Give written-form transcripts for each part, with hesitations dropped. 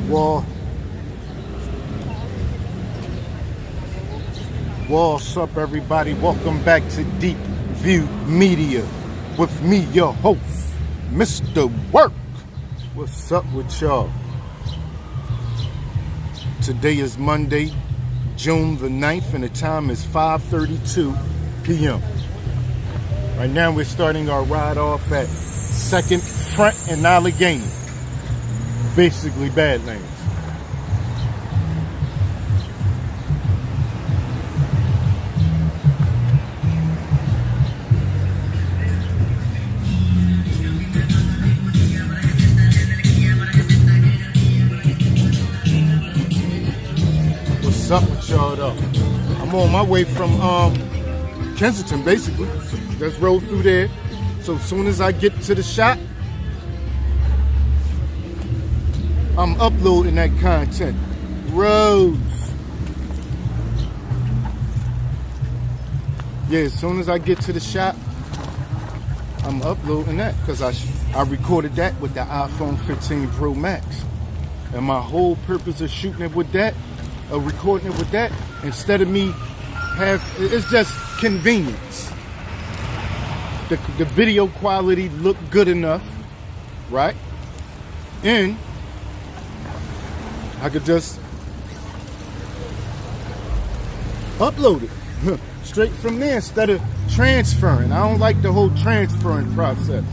Wall. What's up, everybody? Welcome back to Deep View Media with me, your host, Mr. Work. What's up with y'all? Today is Monday, June the 9th, and the time is 5:32 p.m. Right now, we're starting our ride off at 2nd Front and Allegheny, basically Badlands. What's up with y'all though? I'm on my way from Kensington, basically. Just roll through there. So as soon as I get to the shop, I'm uploading that content. Roads. Yeah, as soon as I get to the shop, I'm uploading that because I recorded that with the iPhone 15 Pro Max. And my whole purpose of shooting it with that, recording it with that, instead of me it's just convenience. The video quality looked good enough, right? And I could just upload it straight from there instead of transferring. I don't like the whole transferring process.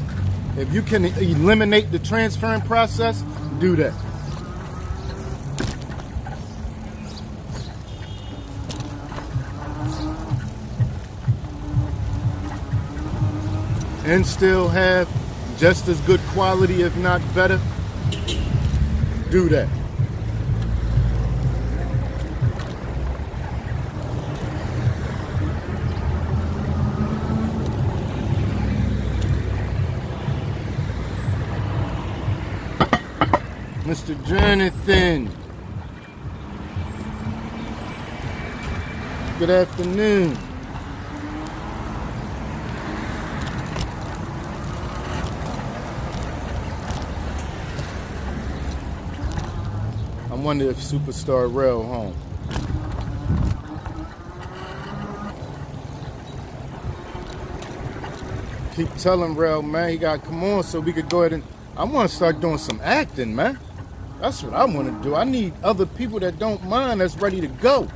If you can eliminate the transferring process, do that. And still have just as good quality, if not better, do that. Mr. Jonathan, good afternoon. I wonder if Superstar Rail home. Keep telling Rail, man, he got to come on so we could go ahead and... I want to start doing some acting, man. That's what I want to do. I need other people that don't mind, that's ready to go.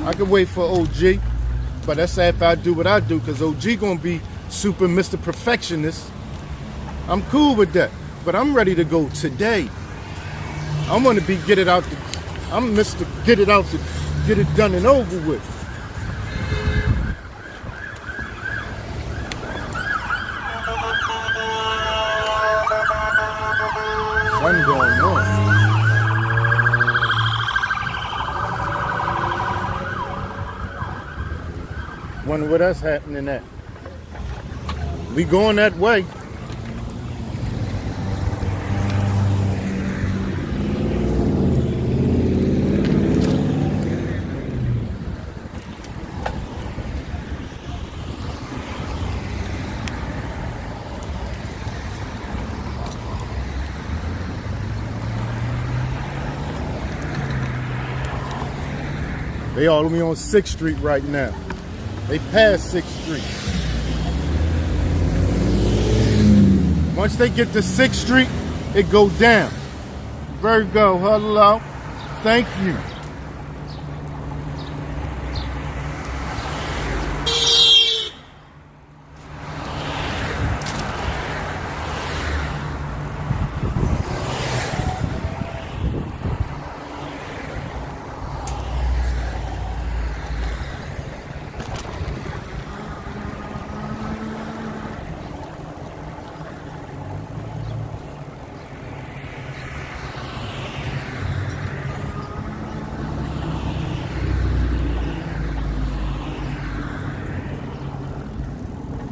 I can wait for OG, but that's after I do what I do, because OG going to be super Mr. Perfectionist. I'm cool with that, but I'm ready to go today. I want to be I'm Mr. Get it done and over with. Something going on. Wonder what that's happening at. We going that way. They all on 6th Street right now. They passed 6th Street. Once they get to 6th Street, it go down. Virgo, hello. Thank you.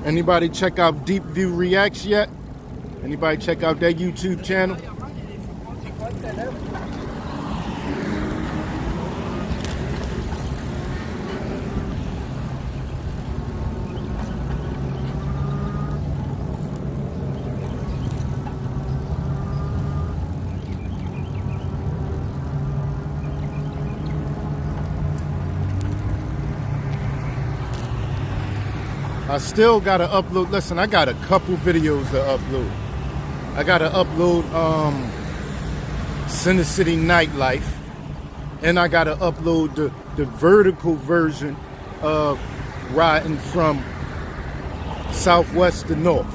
Anybody check out Deep View Reacts yet? Anybody check out that YouTube channel? I still gotta upload. Listen, I got a couple videos to upload. I gotta upload Center City Nightlife, and I gotta upload the vertical version of riding from southwest to north.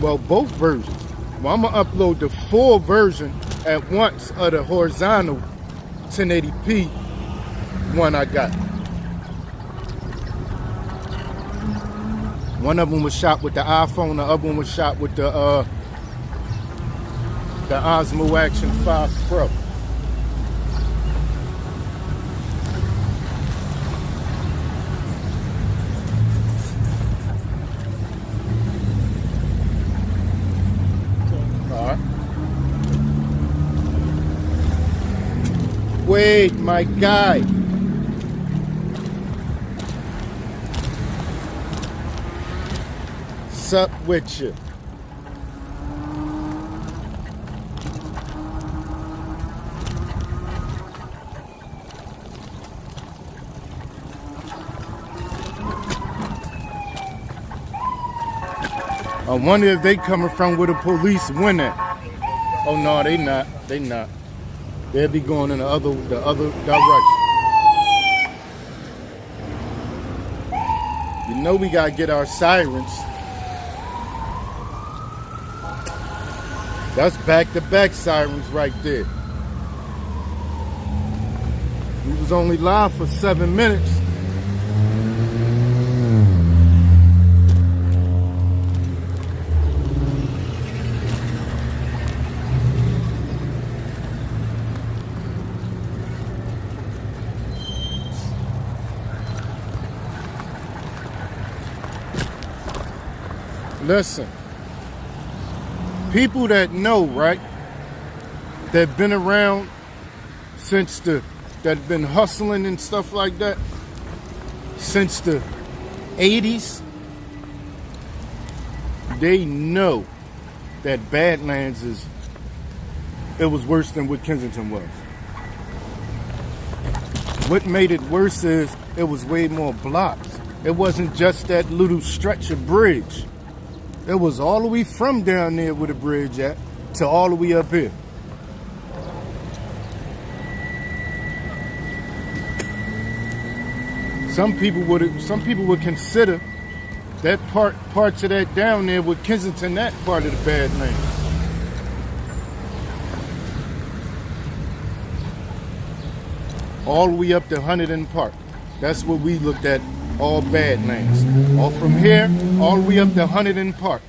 Well, both versions. Well, I'm gonna upload the full version at once of the horizontal 1080p one I got. One of them was shot with the iPhone, the other one was shot with the Osmo Action 5 Pro. Wait, my guy. Sup with you? I wonder if they coming from where the police went at. Oh no, they not. They not. They'll be going in the other direction. You know we gotta get our sirens. That's back-to-back sirens right there. We was only live for 7 minutes. Listen, people that know, right, that been around since that been hustling and stuff like that since the 80s, they know that Badlands it was worse than what Kensington was. What made it worse is it was way more blocks. It wasn't just that little stretch of bridge. It was all the way from down there where the bridge at to all the way up here. Some people would consider that parts of that down there with Kensington, that part of the Badlands. All the way up to Huntington Park. That's what we looked at. All Badlands. All from here, all the way up to Huntington Park.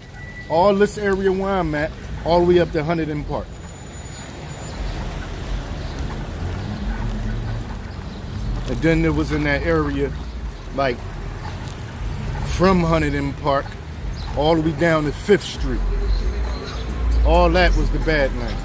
All this area where I'm at, all the way up to Huntington Park. And then there was in that area, like from Huntington Park, all the way down to 5th Street. All that was the Badlands.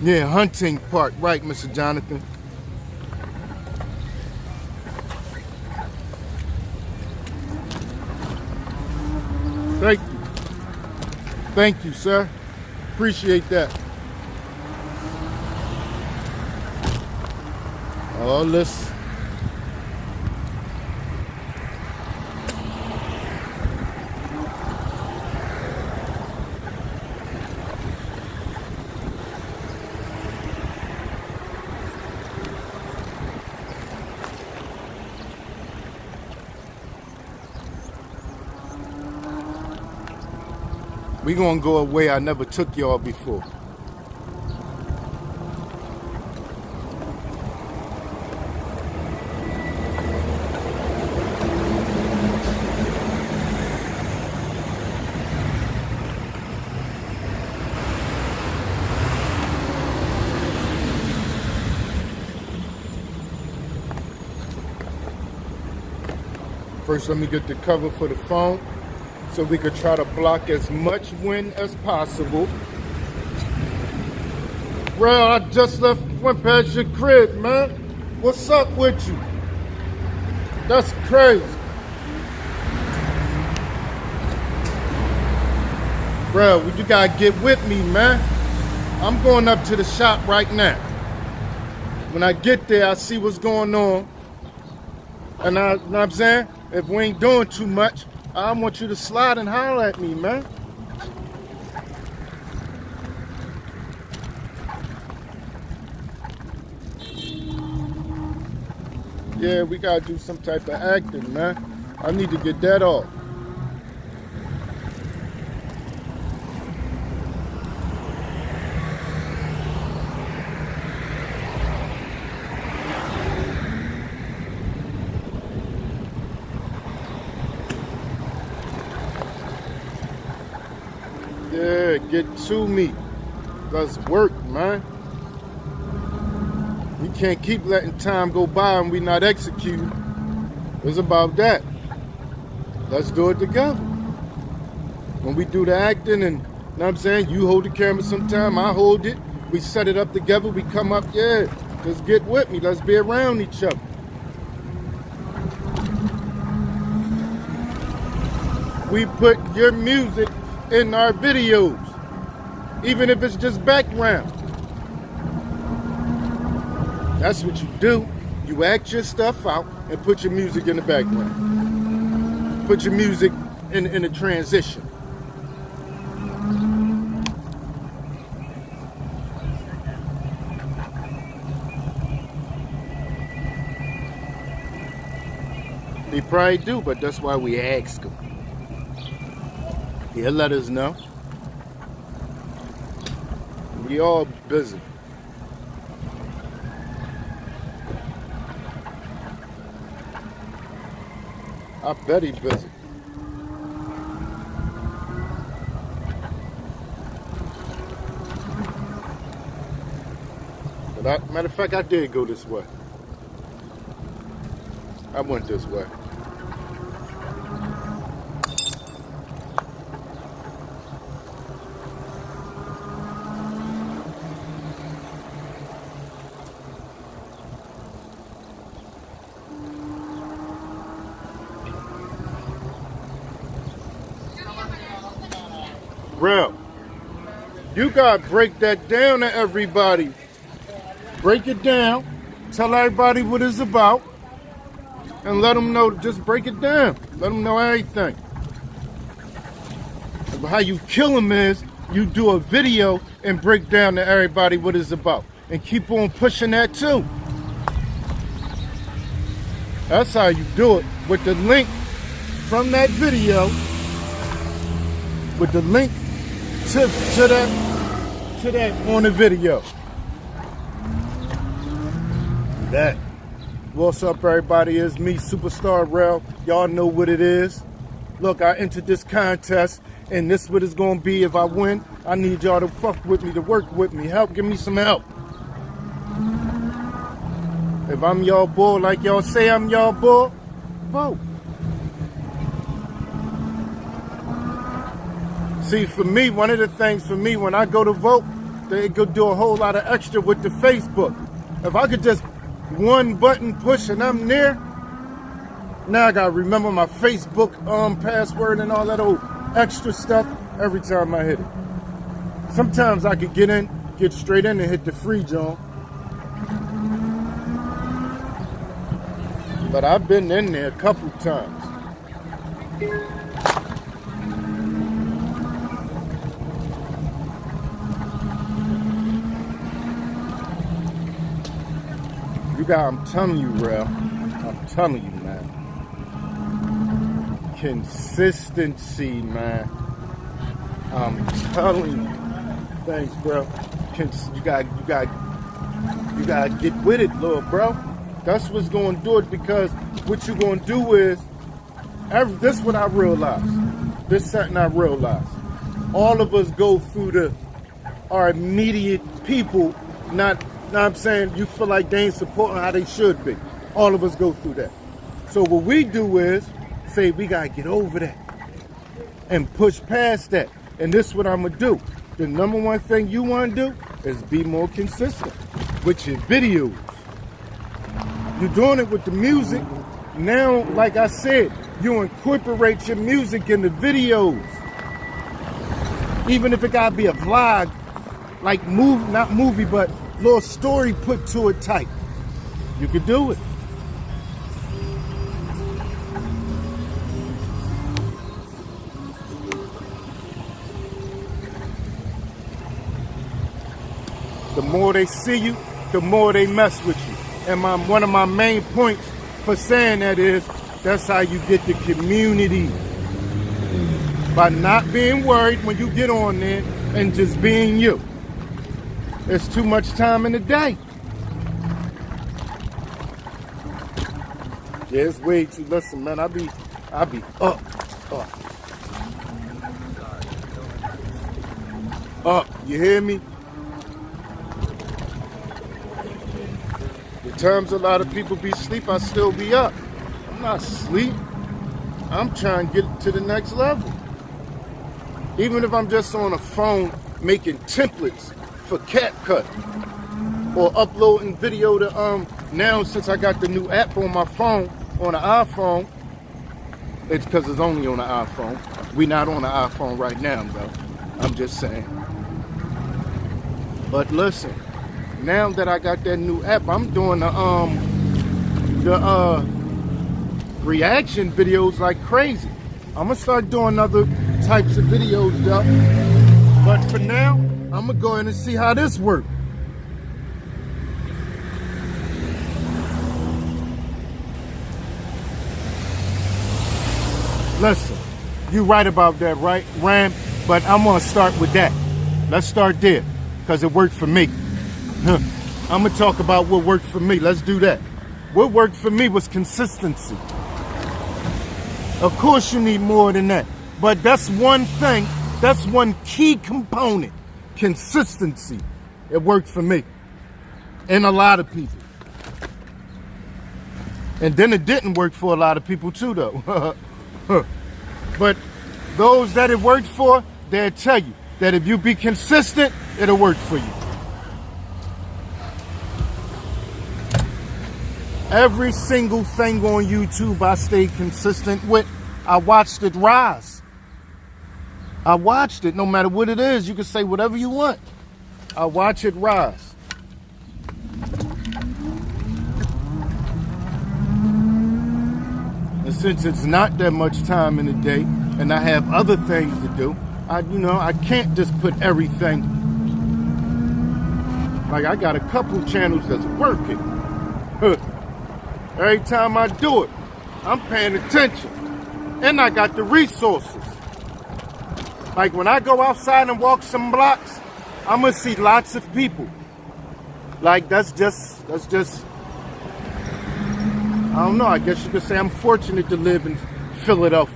Yeah, Hunting Park, right, Mr. Jonathan. Thank you. Thank you, sir. Appreciate that. All this. We gonna go a way I never took y'all before. First, let me get the cover for the phone so we could try to block as much wind as possible. Bro, I just went past your crib, man. What's up with you? That's crazy. Bro, you gotta get with me, man. I'm going up to the shop right now. When I get there, I see what's going on. And you know what I'm saying? If we ain't doing too much, I want you to slide and holler at me, man. Yeah, we gotta do some type of acting, man. I need to get that off. Yeah, get to me. Let's work, man. We can't keep letting time go by and we not executing. It's about that. Let's do it together. When we do the acting and, you know what I'm saying, you hold the camera sometime, I hold it. We set it up together, we come up, yeah, just get with me. Let's be around each other. We put your music in our videos, even if it's just background. That's what you do. You act your stuff out and put your music in the background. Put your music in a transition. They probably do, but that's why we ask them. He'll let us know. We all busy. I bet he's busy. But matter of fact, I did go this way. I went this way. Real. You gotta break that down to everybody. Break it down. Tell everybody what it's about. And let them know, just break it down. Let them know everything. How you kill them is, you do a video and break down to everybody what it's about. And keep on pushing that too. That's how you do it. With the link from that video. With the link to that on the video. That. What's up, everybody? It's me, Superstar Rel. Y'all know what it is. Look, I entered this contest, and this what it's gonna be. If I win, I need y'all to fuck with me, to work with me, help, give me some help. If I'm y'all boy, like y'all say I'm y'all boy, vote. See, for me, one of the things for me, when I go to vote, they go do a whole lot of extra with the Facebook. If I could just one button push and I'm there, now I gotta remember my Facebook password and all that old extra stuff every time I hit it. Sometimes I could get straight in and hit the free joint. But I've been in there a couple times. I'm telling you, Rel. I'm telling you, man. Consistency, man. I'm telling you. Thanks, bro. You gotta get with it, little bro. That's what's gonna do it, because what you gonna do is, this is what I realized. This is something I realized. All of us go through our immediate people, not. Now I'm saying, you feel like they ain't supporting how they should be. All of us go through that. So what we do is, say we gotta get over that and push past that. And this is what I'm gonna do. The number one thing you wanna do is be more consistent with your videos. You're doing it with the music. Now, like I said, you incorporate your music in the videos. Even if it gotta be a vlog, like not movie, but little story put to it type. You could do it. The more they see you, the more they mess with you. And one of my main points for saying that is, that's how you get the community. By not being worried when you get on there and just being you. There's too much time in the day. Yeah, it's way too. Listen, man, I be up. You hear me? The times a lot of people be asleep, I still be up. I'm not asleep. I'm trying to get to the next level. Even if I'm just on a phone making templates for CapCut or uploading video to now since I got the new app on my phone, on the iPhone, it's because it's only on the iPhone. We not on the iPhone right now though. I'm just saying. But listen, now that I got that new app, I'm doing the reaction videos like crazy. I'm gonna start doing other types of videos though. But for now, I'm gonna go in and see how this works. Listen, you right about that, right, Ram? But I'm gonna start with that. Let's start there, because it worked for me. I'm gonna talk about what worked for me. Let's do that. What worked for me was consistency. Of course you need more than that. But that's one thing, that's one key component. Consistency. It worked for me. And a lot of people. And then it didn't work for a lot of people too though. But those that it worked for, they'll tell you that if you be consistent, it'll work for you. Every single thing on YouTube I stayed consistent with, I watched it rise. I watched it, no matter what it is. You can say whatever you want. I watch it rise. And since it's not that much time in the day, and I have other things to do, I can't just put everything. Like I got a couple channels that's working. Every time I do it, I'm paying attention. And I got the resources. Like when I go outside and walk some blocks, I'm gonna see lots of people. Like that's just, I don't know, I guess you could say I'm fortunate to live in Philadelphia.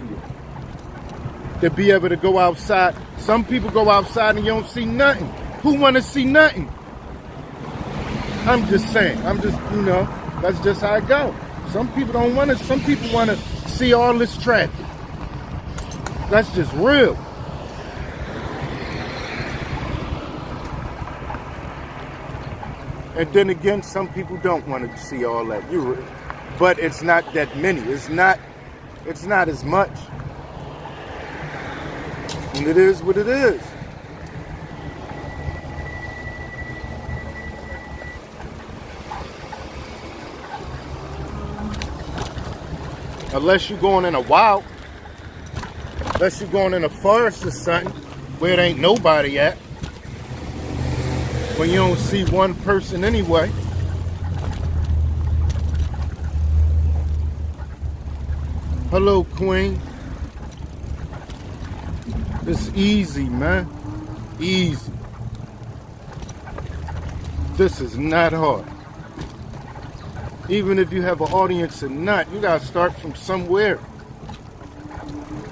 To be able to go outside. Some people go outside and you don't see nothing. Who wanna see nothing? I'm just saying, that's just how it goes. Some people don't want to, some people want to see all this traffic. That's just real. And then again, some people don't want to see all that. But it's not that many. It's not as much. And it is what it is. Unless you're going in a wild, unless you're going in a forest or something where there ain't nobody at, when you don't see one person anyway. Hello, Queen. It's easy, man. Easy. This is not hard. Even if you have an audience or not, you gotta start from somewhere.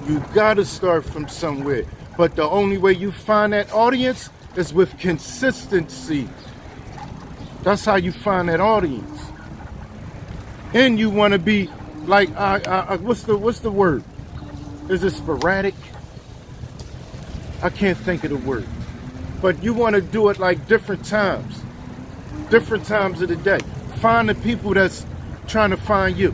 You gotta start from somewhere. But the only way you find that audience is with consistency. That's how you find that audience. And you wanna be like what's the word? Is it sporadic? I can't think of the word. But you want to do it like different times of the day. Find the people that's trying to find you.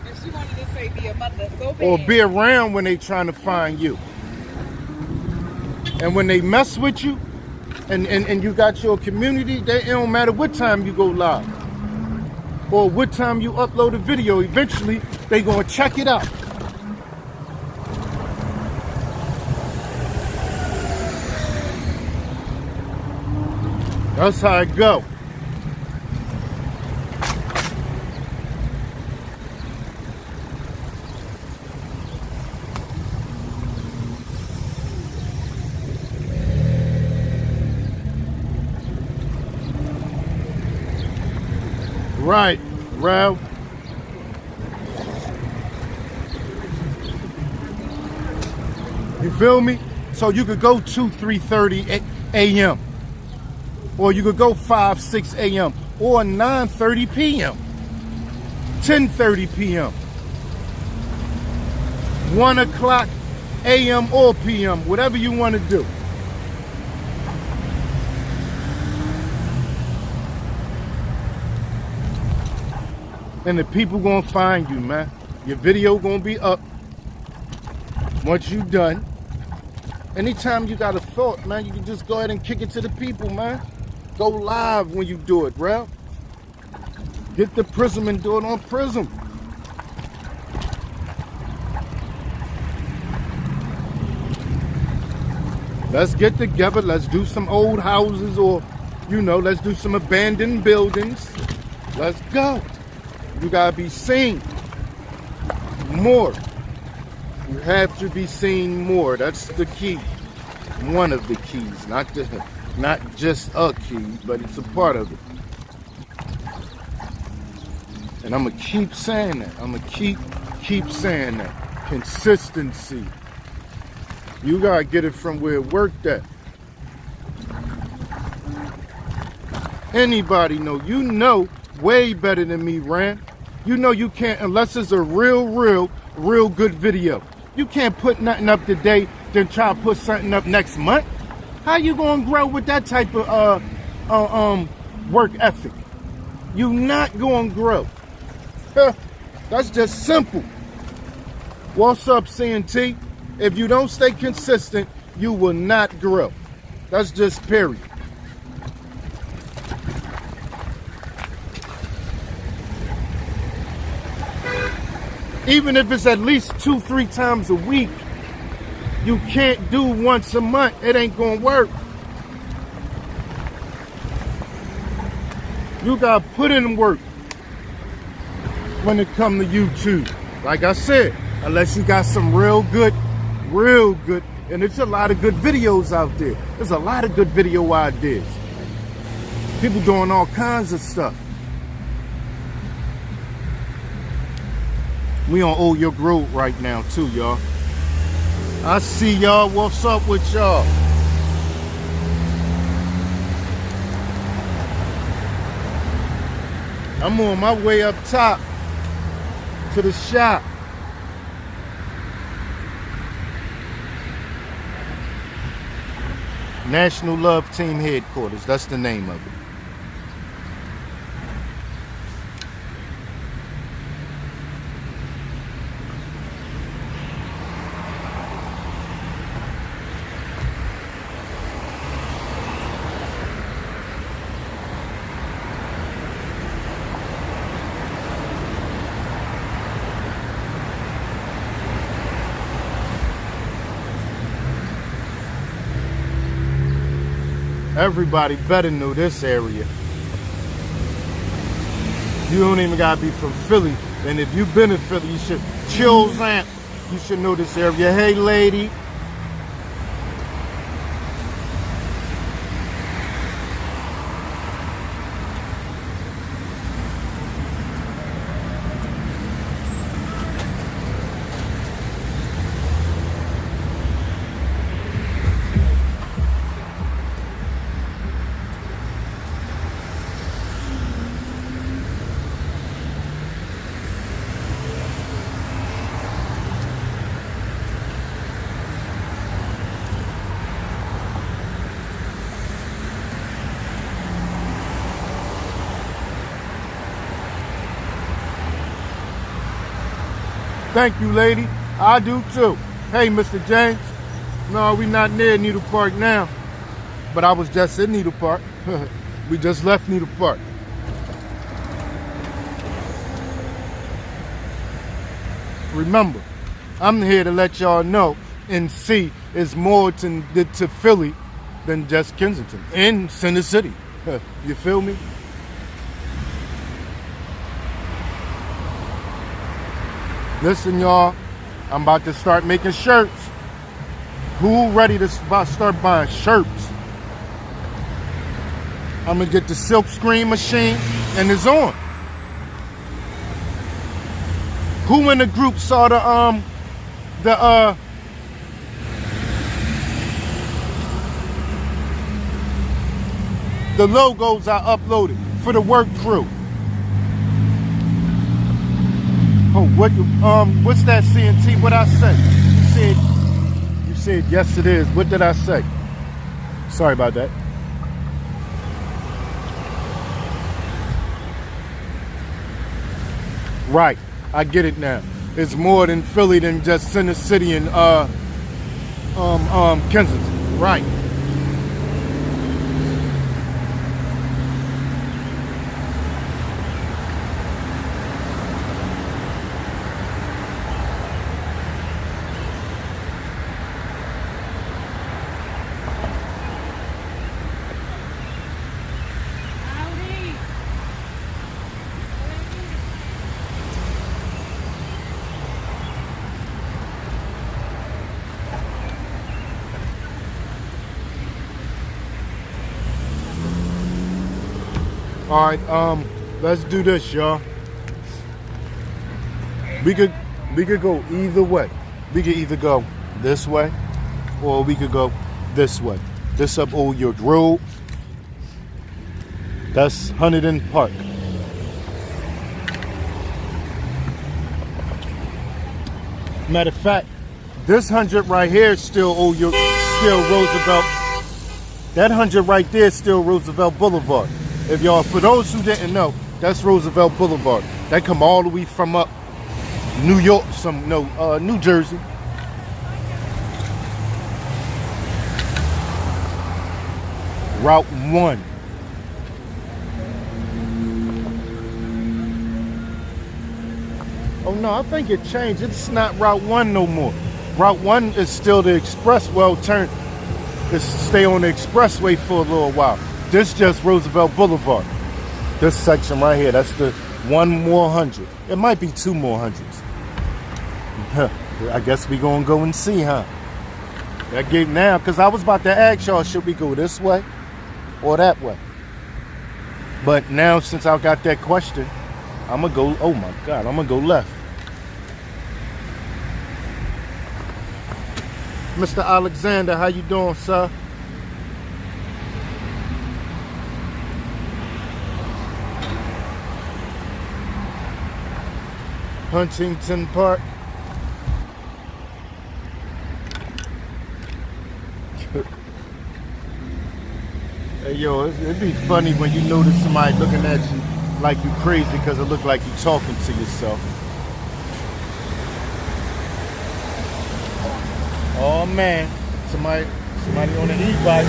And she wanted to say be a mother so bad. Or be around when they trying to find you. And when they mess with you, and you got your community, it don't matter what time you go live or what time you upload a video, eventually they gonna check it out. That's how it go. Right, Ralph. You feel me? So you could go 3:30 a.m. or you could go 5, 6 a.m. or 9:30 p.m. 10:30 p.m. 1 o'clock a.m. or p.m. whatever you want to do. And the people gonna find you, man. Your video gonna be up once you done. Anytime you got a thought, man, you can just go ahead and kick it to the people, man. Go live when you do it, bro. Get the Prism and do it on Prism. Let's get together. Let's do some old houses, or, you know, let's do some abandoned buildings. Let's go. You gotta be seen more. You have to be seen more. That's the key. One of the keys, not just a key, but it's a part of it. And I'm gonna keep saying that. I'm gonna keep saying that. Consistency. You gotta get it from where it worked at. Anybody know? You know way better than me, Rand. You know you can't, unless it's a real good video. You can't put nothing up today, then try to put something up next month. How you gonna grow with that type of work ethic? You not gonna grow. That's just simple. What's up, CNT? If you don't stay consistent, you will not grow. That's just period. Even if it's at least 2-3 times a week, you can't do once a month. It ain't gonna work. You gotta put in work when it comes to YouTube. Like I said, unless you got some real good, and it's a lot of good videos out there. There's a lot of good video ideas. People doing all kinds of stuff. We on Old York Road right now too, y'all. I see y'all. What's up with y'all? I'm on my way up top to the shop. National Love Team Headquarters. That's the name of it. Everybody better know this area. You don't even gotta be from Philly. And if you've been in Philly, you should chill Zamp. You should know this area. Hey lady. Thank you, lady. I do too. Hey, Mr. James. No, we not near Needle Park now. But I was just in Needle Park. We just left Needle Park. Remember, I'm here to let y'all know NC is more to Philly than just Kensington and Center City. You feel me? Listen, y'all, I'm about to start making shirts. Who ready to start buying shirts? I'm gonna get the silk screen machine and it's on. Who in the group saw the logos I uploaded for the work crew? Oh, what's that, CNT? What I say? You said yes it is. What did I say? Sorry about that. Right, I get it now. It's more than Philly than just Center City and Kensington. Right. All right, let's do this, y'all. We could go either way. We could either go this way, or we could go this way. This up Old York Road. That's Huntington Park. Matter of fact, this 100 right here is still Old York, still Roosevelt. That 100 right there is still Roosevelt Boulevard. If y'all, for those who didn't know, that's Roosevelt Boulevard. That come all the way from up New York, New Jersey. Route 1. Oh no, I think it changed. It's not Route 1 no more. Route 1 is still the express, turn. It's stay on the expressway for a little while. This just Roosevelt Boulevard. This section right here, that's the 1 more 100. It might be 2 more hundreds. I guess we gonna go and see, huh? That gate now, because I was about to ask y'all, should we go this way or that way? But now, since I got that question, I'm gonna go, oh my God, I'm gonna go left. Mr. Alexander, how you doing, sir? Huntington Park. Hey, yo, it'd be funny when you notice somebody looking at you like you crazy because it look like you talking to yourself. Oh man, somebody on an e-bike.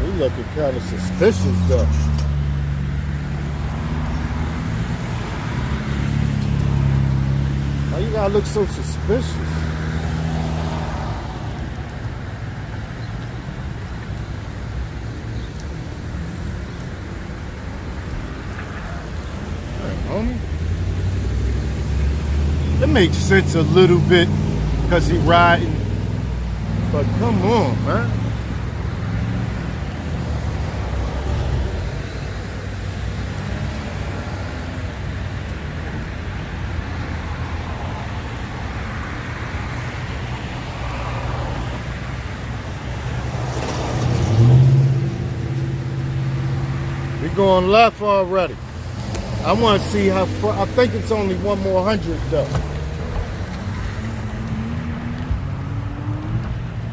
They looking kind of suspicious though. Why you gotta look so suspicious? Homie. It makes sense a little bit because he riding, but come on, man. We're going left already. I want to see how far. I think it's only 1 more 100 though.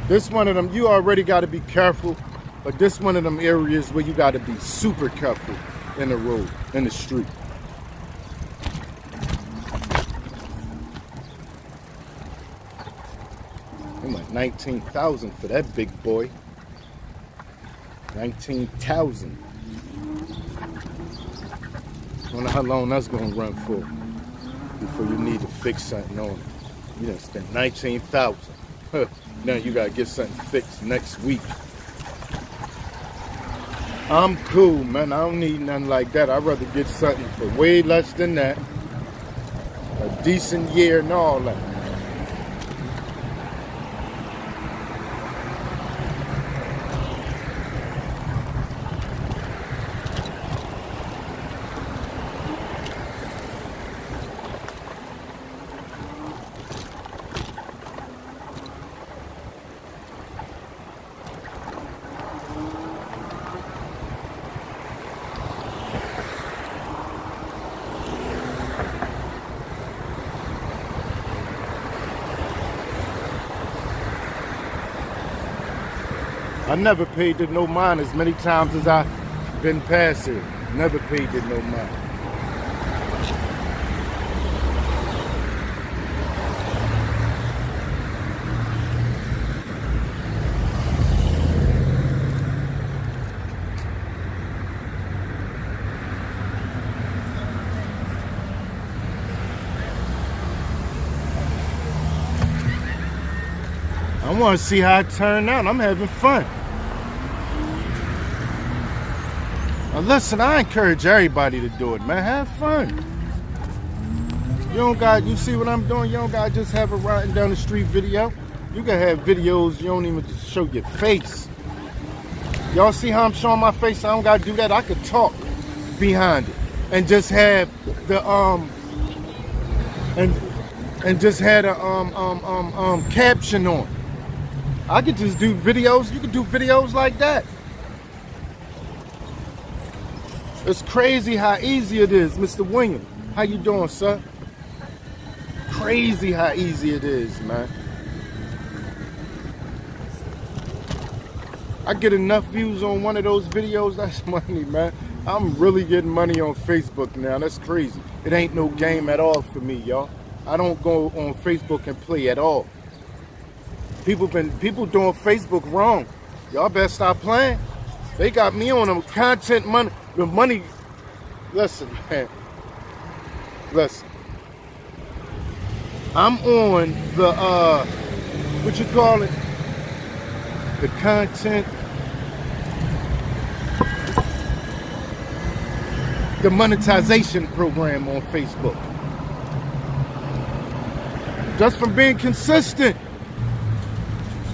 This one of them, you already got to be careful, but this one of them areas where you got to be super careful in the road, in the street. $19,000 for that big boy. 19,000. Wonder how long that's gonna run for before you need to fix something on it. You done spent 19,000. Now you gotta get something fixed next week. I'm cool, man. I don't need nothing like that. I'd rather get something for way less than that. A decent year and all that. I never paid to no mind as many times as I've been past here. Never paid to no mind. I want to see how it turned out. I'm having fun. Now listen, I encourage everybody to do it, man. Have fun. You see what I'm doing? You don't got to just have a riding down the street video. You can have videos you don't even just show your face. Y'all see how I'm showing my face? I don't got to do that. I could talk behind it and just have the and just had a caption on. I could just do videos. You could do videos like that. It's crazy how easy it is, Mr. William. How you doing, sir? Crazy how easy it is, man. I get enough views on one of those videos, that's money, man. I'm really getting money on Facebook now. That's crazy. It ain't no game at all for me, y'all. I don't go on Facebook and play at all. People doing Facebook wrong. Y'all better stop playing. They got me on them content money. The money. Listen, man. Listen. I'm on the what you call it? The content. The monetization program on Facebook. Just from being consistent.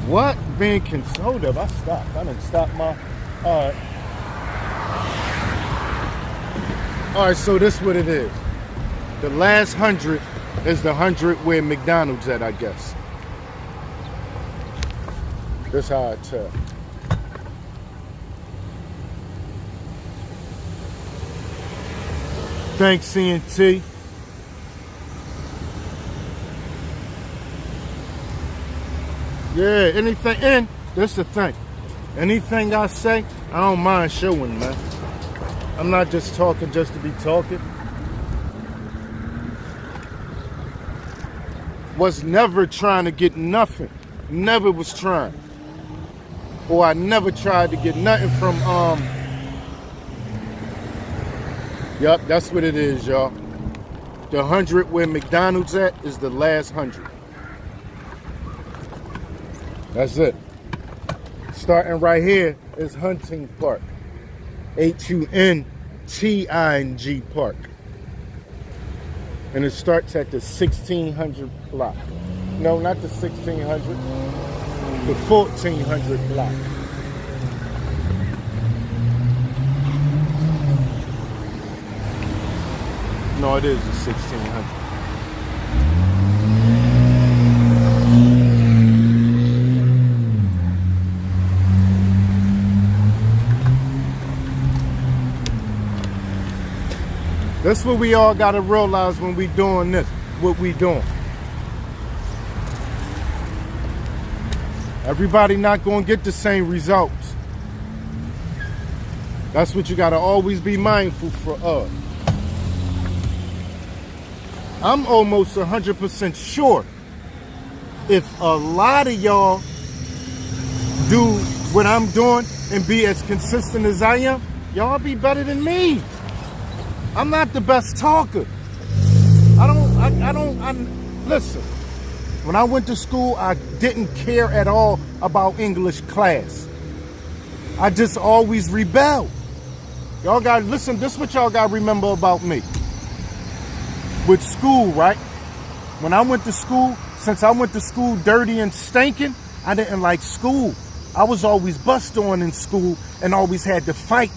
What? Being consistent? Hold up, I stopped. I didn't stop my... Alright. Alright, so this is what it is. The last 100 is the 100 where McDonald's at, I guess. That's how I tell. Thanks, CNT. Yeah, anything, and that's the thing. Anything I say, I don't mind showing, man. I'm not just talking just to be talking. Was never trying to get nothing. Never was trying. Or I never tried to get nothing from, Yup, that's what it is, y'all. The 100 where McDonald's at is the last 100. That's it. Starting right here is Hunting Park. Hunting Park. And it starts at the 1600 block. No, not the 1600. The 1400 block. No, it is the 1600. That's what we all got to realize when we doing this, what we doing. Everybody not going to get the same results. That's what you got to always be mindful for us. I'm almost 100% sure if a lot of y'all do what I'm doing and be as consistent as I am, y'all be better than me. I'm not the best talker. Listen, when I went to school, I didn't care at all about English class. I just always rebelled. Y'all got, listen, this is what y'all got to remember about me. With school, right? When I went to school, since I went to school dirty and stinking, I didn't like school. I was always bussed on in school and always had to fight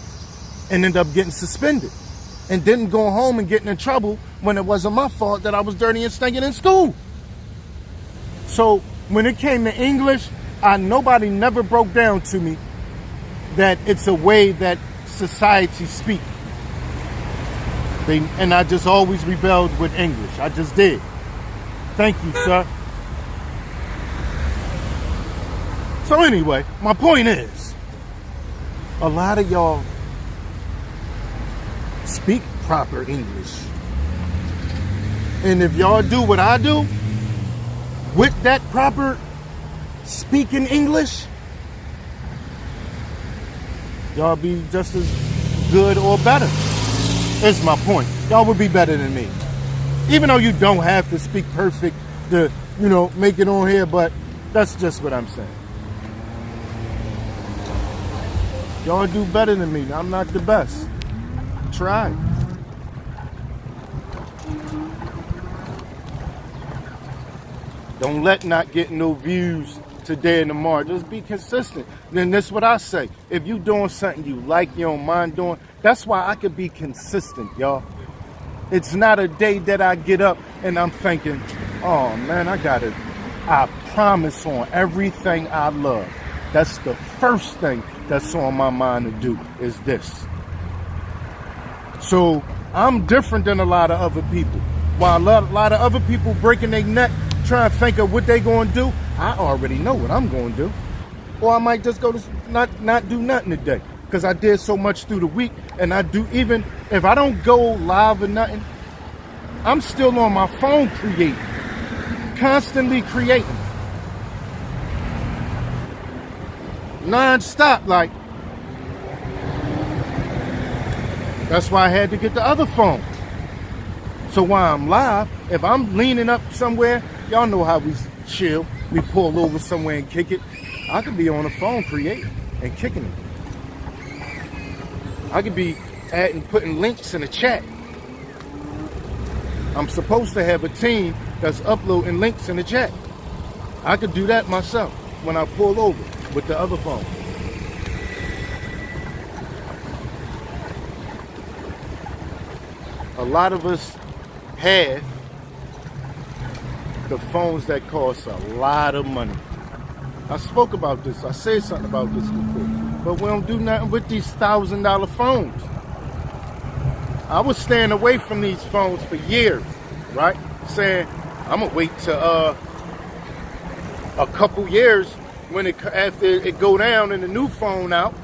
and end up getting suspended. And didn't go home and getting in trouble when it wasn't my fault that I was dirty and stinking in school. So when it came to English, nobody never broke down to me that it's a way that society speaks. And I just always rebelled with English. I just did. Thank you, sir. So anyway, my point is, a lot of y'all speak proper English. And if y'all do what I do, with that proper speaking English, y'all be just as good or better. That's my point. Y'all would be better than me. Even though you don't have to speak perfect to, make it on here, but that's just what I'm saying. Y'all do better than me. I'm not the best. Try. Don't let not getting no views today and tomorrow. Just be consistent. Then that's what I say. If you doing something you like, you don't mind doing, that's why I could be consistent, y'all. It's not a day that I get up and I'm thinking, oh man, I promise on everything I love. That's the first thing that's on my mind to do is this. So I'm different than a lot of other people. While a lot of other people breaking their neck trying to think of what they going to do, I already know what I'm going to do. Or I might just go to not do nothing today because I did so much through the week. And I do, even if I don't go live or nothing, I'm still on my phone creating, constantly creating. Non-stop, like. That's why I had to get the other phone. So while I'm live, if I'm leaning up somewhere, y'all know how we chill. We pull over somewhere and kick it. I could be on the phone creating and kicking it. I could be putting links in the chat. I'm supposed to have a team that's uploading links in the chat. I could do that myself when I pull over with the other phone. A lot of us have the phones that cost a lot of money. I spoke about this. I said something about this before. But we don't do nothing with these $1,000 phones. I was staying away from these phones for years, right? Saying, I'm going to wait till a couple years after it go down and the new phone out,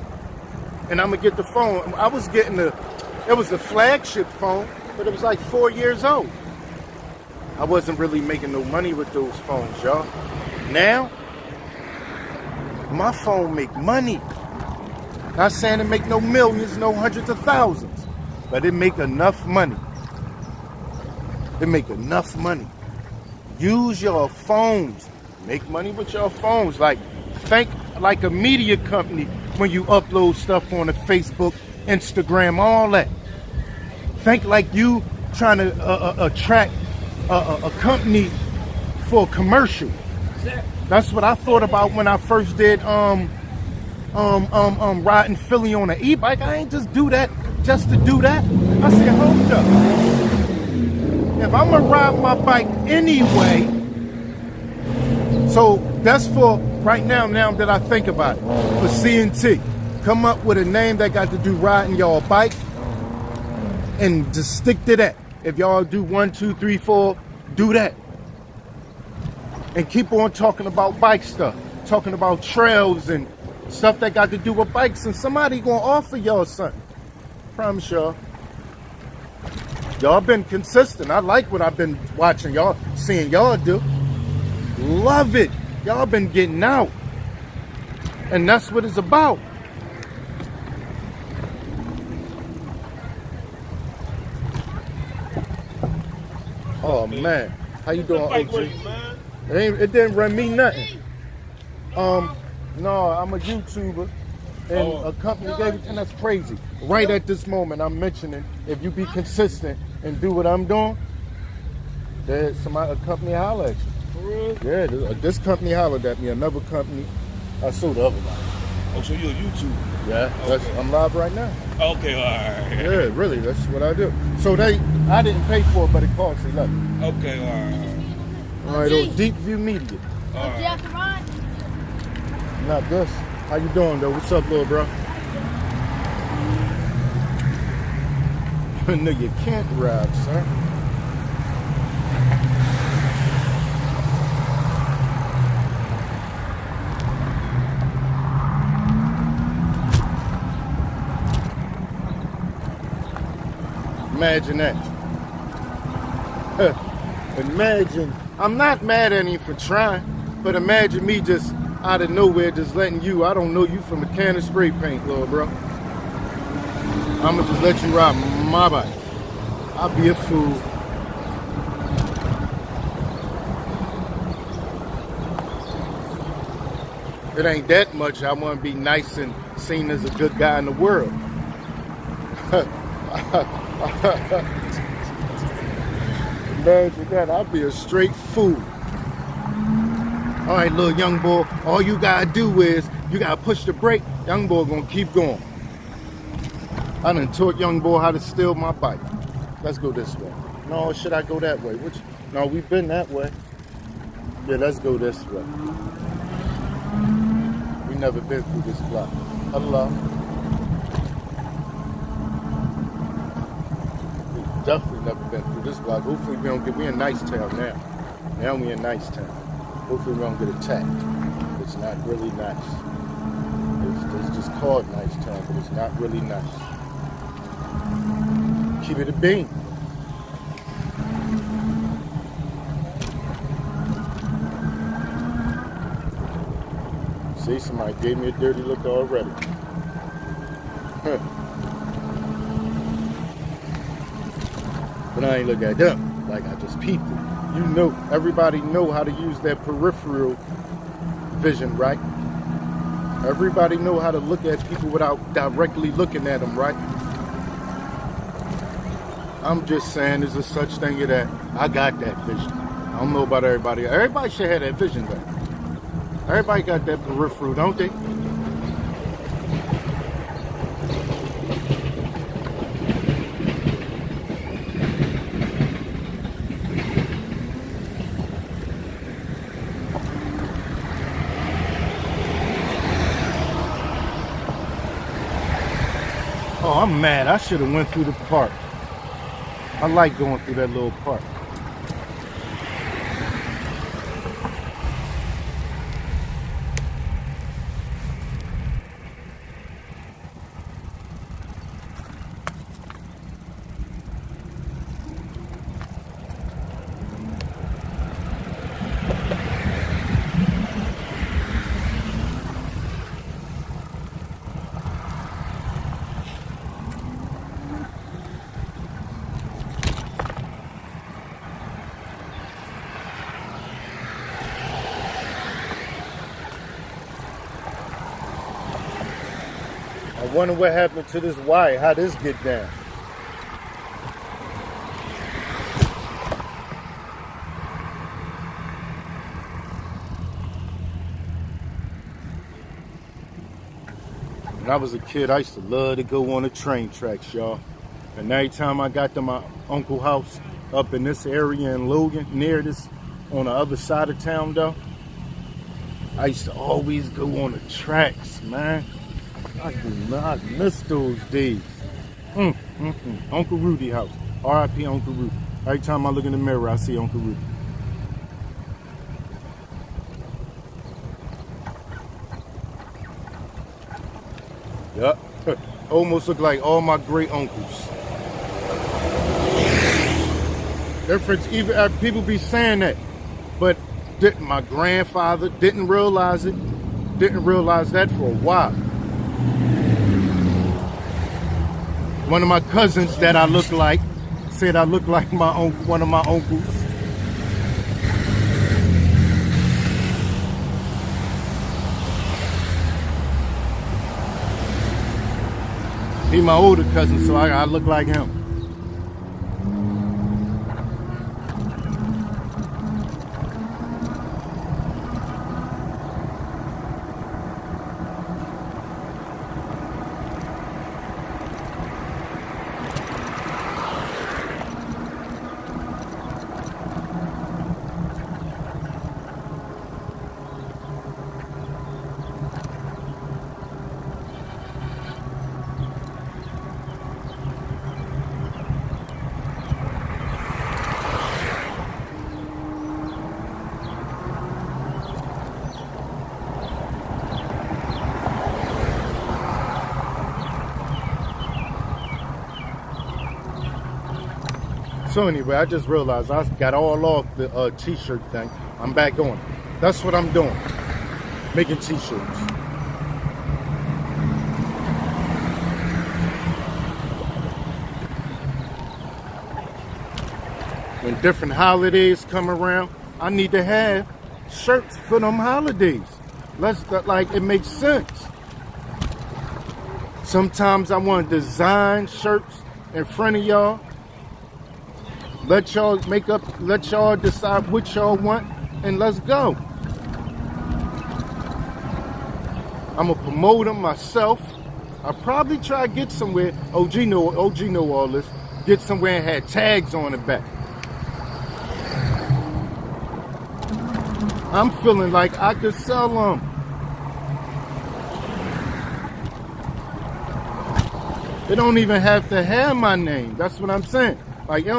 and I'm going to get the phone. I was getting it was a flagship phone, but it was like 4 years old. I wasn't really making no money with those phones, y'all. Now, my phone make money. Not saying it make no millions, no hundreds of thousands, but it make enough money. It make enough money. Use your phones. Make money with your phones. Think like a media company when you upload stuff on the Facebook, Instagram, all that. Think like you trying to attract a company for a commercial. That's what I thought about when I first did riding Philly on an e-bike. I ain't just do that just to do that. I said, hold up. If I'm gonna ride my bike anyway, so that's for right now that I think about it, for CNT. Come up with a name that got to do riding y'all bike and just stick to that. If y'all do 1, 2, 3, 4, do that. And keep on talking about bike stuff, talking about trails and stuff that got to do with bikes, and somebody gonna offer y'all something. Promise y'all. Y'all been consistent. I like what I've been watching y'all, seeing y'all do. love it. Y'all been getting out. And that's what it's about. Oh man, how you doing, OG? It didn't run me nothing. No, I'm a YouTuber, and a company gave it, and that's crazy. Right at this moment, I'm mentioning if you be consistent and do what I'm doing, there's a company holler at you. For real? Yeah, this company hollered at me. Another company, I sold the other one. Oh, so you're a YouTuber? Yeah, Okay. I'm live right now. Okay, all right. Yeah, really, that's what I do. So I didn't pay for it, but it cost $11. Okay, all right. All right, on Deep View Media. All right. Not this. How you doing, though? What's up, little bro? No, you can't ride, sir. Imagine that. Imagine. I'm not mad at him for trying, but imagine me just out of nowhere just letting you, I don't know you from a can of spray paint, little bro. I'm gonna just let you ride my bike. I'll be a fool. It ain't that much. I want to be nice and seen as a good guy in the world. Imagine that. I'll be a straight fool. All right, little young boy, all you gotta do is you gotta push the brake. Young boy gonna keep going. I done taught young boy how to steal my bike. Let's go this way. No, should I go that way? No, we've been that way. Yeah, let's go this way. We never been through this block. Hello. We definitely never been through this block. Hopefully we in Nice Town now. Now we in Nice Town. Hopefully we don't get attacked. It's not really nice. It's just called Nice Town, but it's not really nice. Keep it a bean. See, somebody gave me a dirty look already. But I ain't look at them like I just peeped it. You know, everybody know how to use their peripheral vision, right? Everybody know how to look at people without directly looking at them, right? I'm just saying there's a such thing as that. I got that vision. I don't know about everybody. Everybody should have that vision, though. Everybody got that peripheral, don't they? Oh, I'm mad. I should have went through the park. I like going through that little park. I wonder what happened to this wire, how this get down. When I was a kid, I used to love to go on the train tracks, y'all. And every time I got to my uncle's house up in this area in Logan, near this, on the other side of town though, I used to always go on the tracks, man. I do not miss those days. Uncle Rudy house. R.I.P. Uncle Rudy. Every time I look in the mirror, I see Uncle Rudy. Yup. Almost look like all my great uncles. Difference, even people be saying that, but My grandfather didn't realize it. Didn't realize that for a while. One of my cousins that I look like said I look like one of my uncles. He my older cousin, so I look like him. So anyway, I just realized I got all off the t-shirt thing. I'm back on. That's what I'm doing. Making t-shirts. When different holidays come around, I need to have shirts for them holidays. It makes sense. Sometimes I want to design shirts in front of y'all. Let y'all decide what y'all want, and let's go. I'm gonna promote them myself. I'll probably try to get somewhere. OG know all this. Get somewhere and have tags on the back. I'm feeling like I could sell them. It don't even have to have my name. That's what I'm saying. Like, I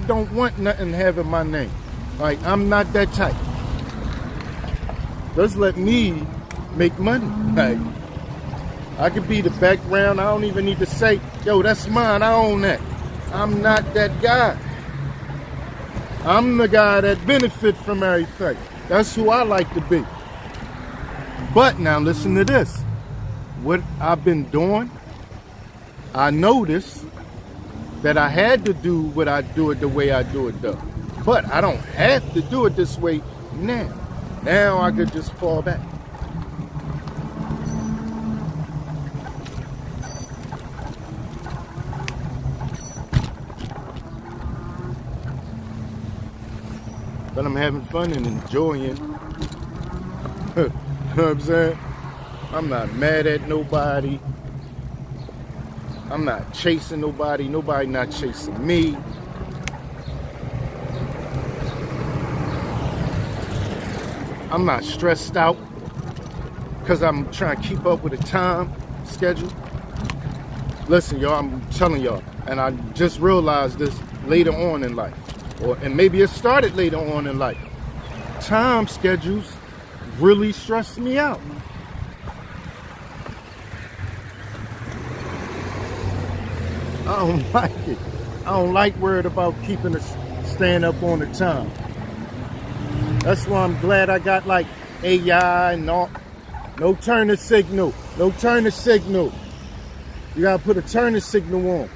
don't want nothing having my name. Like, I'm not that type. Just let me make money. Like, I could be the background. I don't even need to say, yo, that's mine. I own that. I'm not that guy. I'm the guy that benefit from everything. That's who I like to be. But now listen to this. What I've been doing, I noticed that I had to do what I do it the way I do it though. But I don't have to do it this way now. Now I could just fall back. But I'm having fun and enjoying. You know what I'm saying? I'm not mad at nobody. I'm not chasing nobody. Nobody not chasing me. I'm not stressed out because I'm trying to keep up with the time schedule. Listen, y'all, I'm telling y'all, and I just realized this later on in life, and maybe it started later on in life. Time schedules really stress me out. I don't like it. I don't like worried about staying up on the time. That's why I'm glad I got like AI and all. No turning signal. No turning signal. You gotta put a turning signal on.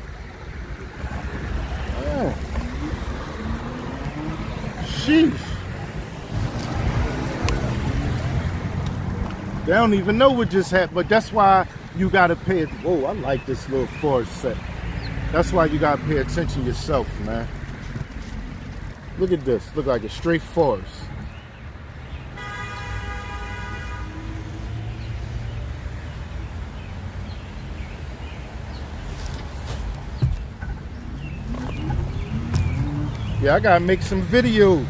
Oh. Sheesh. They don't even know what just happened, but that's why you gotta pay it. Whoa, I like this little forest set. That's why you gotta pay attention yourself, man. Look at this. Look like a straight forest. Yeah, I gotta make some videos.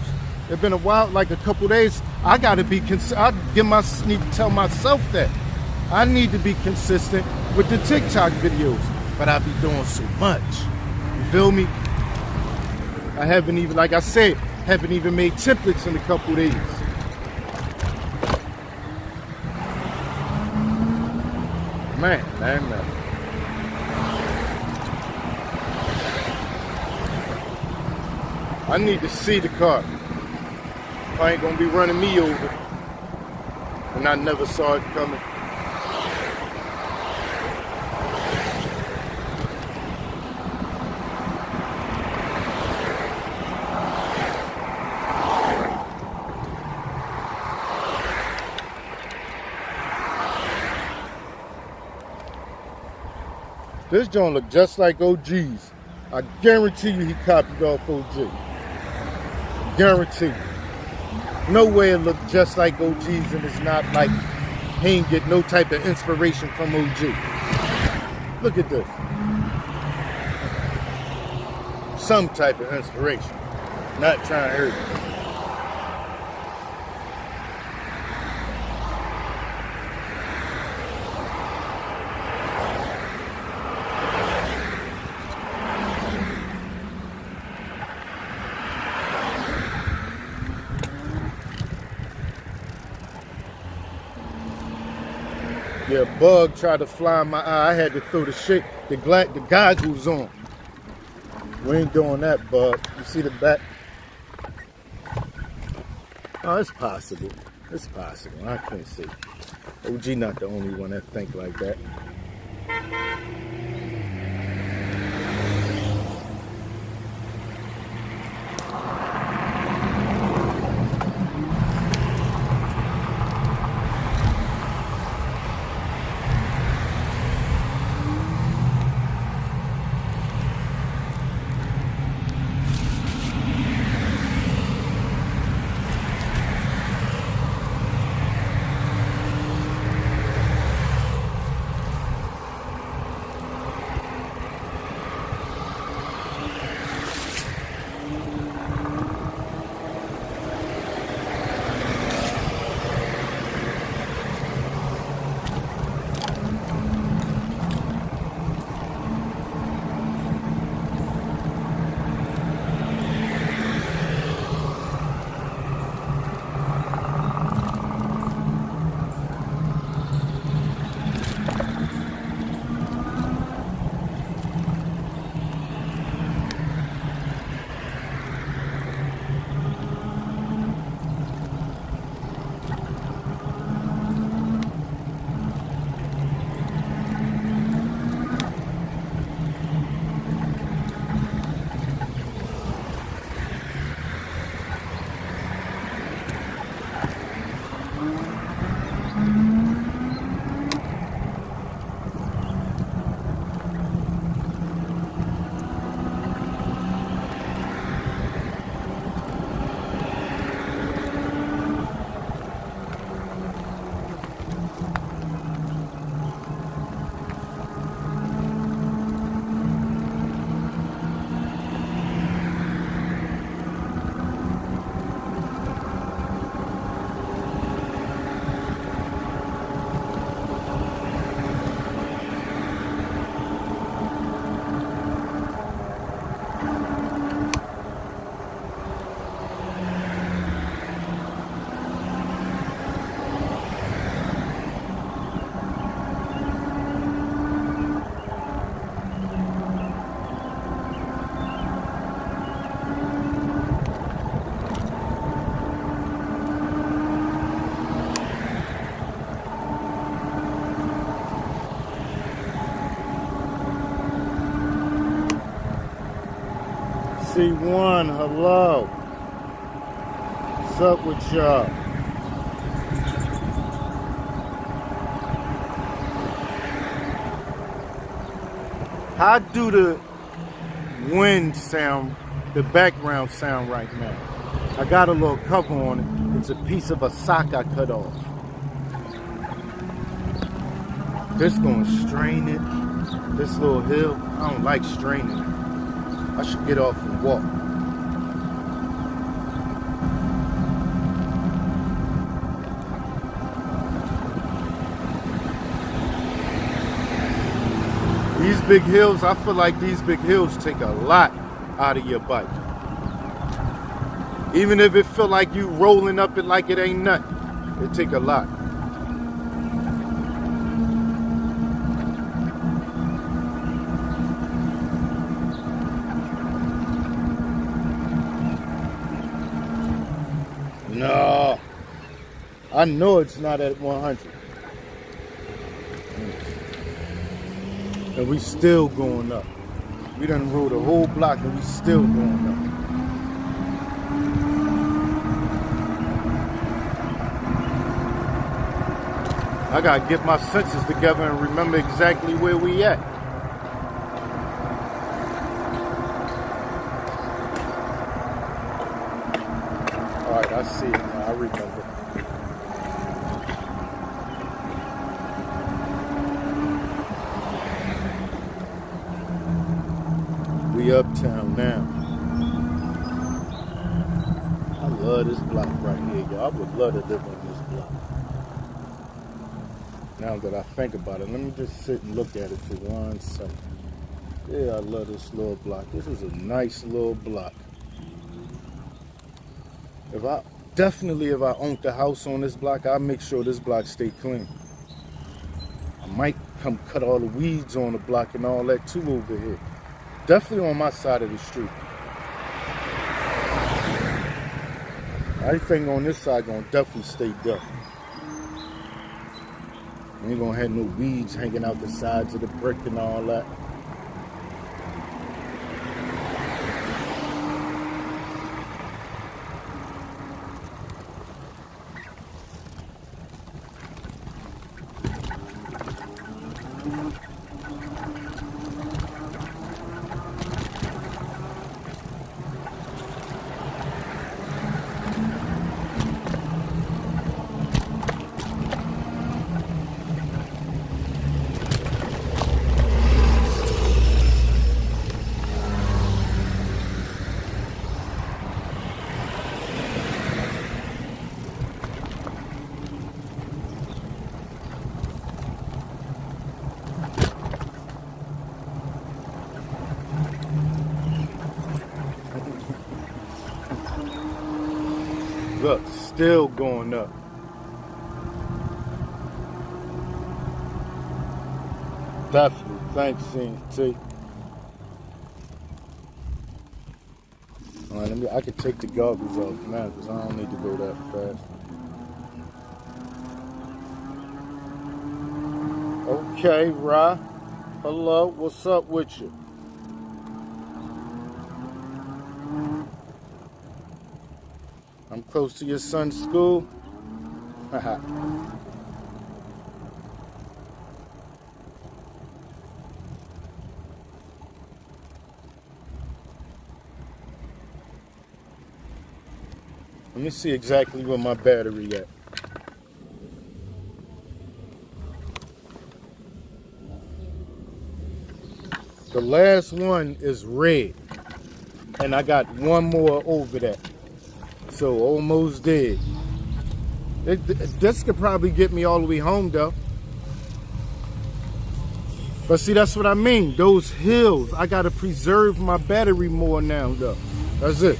It's been a while, like a couple days. I gotta be need to tell myself that I need to be consistent with the TikTok videos. But I be doing so much. You feel me? I haven't even, like I said, haven't even made templates in a couple days. Man. I need to see the car. I ain't gonna be running me over. And I never saw it coming. This joint look just like OG's. I guarantee you he copied off OG. Guarantee you. No way it looked just like OG's, and it's not like he ain't get no type of inspiration from OG. Look at this. Some type of inspiration. Not trying to hurt you. Yeah, bug tried to fly in my eye. I had to throw the goggles on. We ain't doing that, bug. You see the back? Oh, it's possible. It's possible. I can't see. OG not the only one that think like that. C1, hello. What's up with y'all? How do the wind sound, the background sound right now? I got a little cover on it. It's a piece of a sock I cut off. This gonna strain it. This little hill, I don't like straining it. I should get off and walk. These big hills, I feel like these big hills take a lot out of your bike. Even if it feel like you rolling up it like it ain't nothing, it take a lot. No, I know it's not at 100. And we still going up. We done rode a whole block and we still going up. I gotta get my senses together and remember exactly where we at. All right, I see it now. I remember. We uptown now. I love this block right here, y'all. I would love to live on this block. Now that I think about it, let me just sit and look at it for 1 second. Yeah, I love this little block. This is a nice little block. If I owned the house on this block, I'd make sure this block stay clean. I might come cut all the weeds on the block and all that too over here. Definitely on my side of the street. Everything on this side gonna definitely stay done. We ain't gonna have no weeds hanging out the sides of the brick and all that. Look, still going up. Definitely. Thanks, CT. All right, I can take the goggles off now because I don't need to go that fast. Okay, Ra. Hello, what's up with you? I'm close to your son's school. Haha. Let me see exactly where my battery at. The last one is red. And I got one more over that. So almost dead. This could probably get me all the way home though. But see, that's what I mean. Those hills, I gotta preserve my battery more now though. That's it.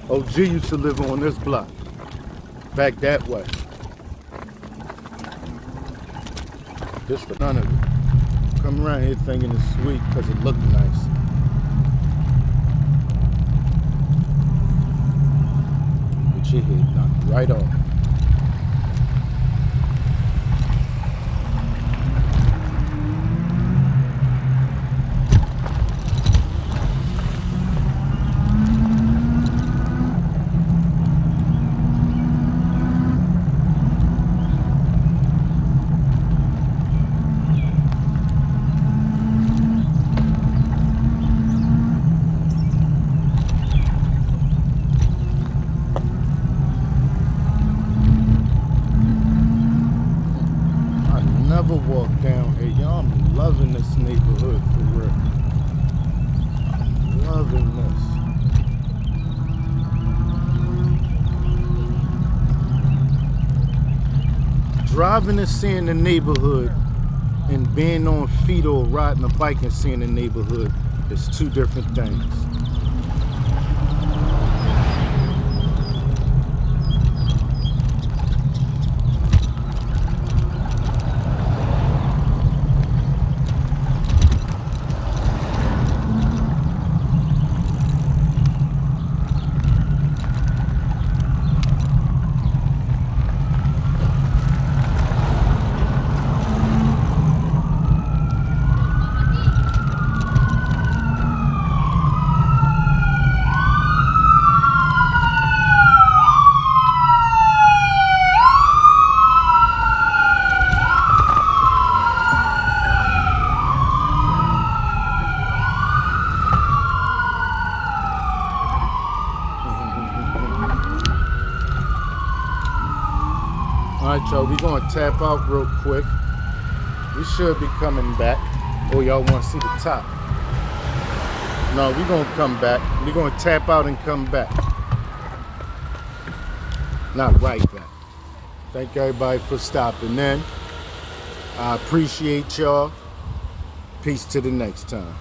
OG used to live on this block. Back that way. Just for none of it. Come around here thinking it's sweet because it looked nice. But your head knocked right off. Walk down here, y'all. I'm loving this neighborhood for real. I'm loving this. Driving and seeing the neighborhood and being on feet or riding a bike and seeing the neighborhood is two different things. right, y'all. We're going to tap out real quick. We should be coming back. Oh, y'all want to see the top? No, we're going to come back. We're going to tap out and come back. Not right back. Thank everybody for stopping in. I appreciate y'all. Peace to the next time.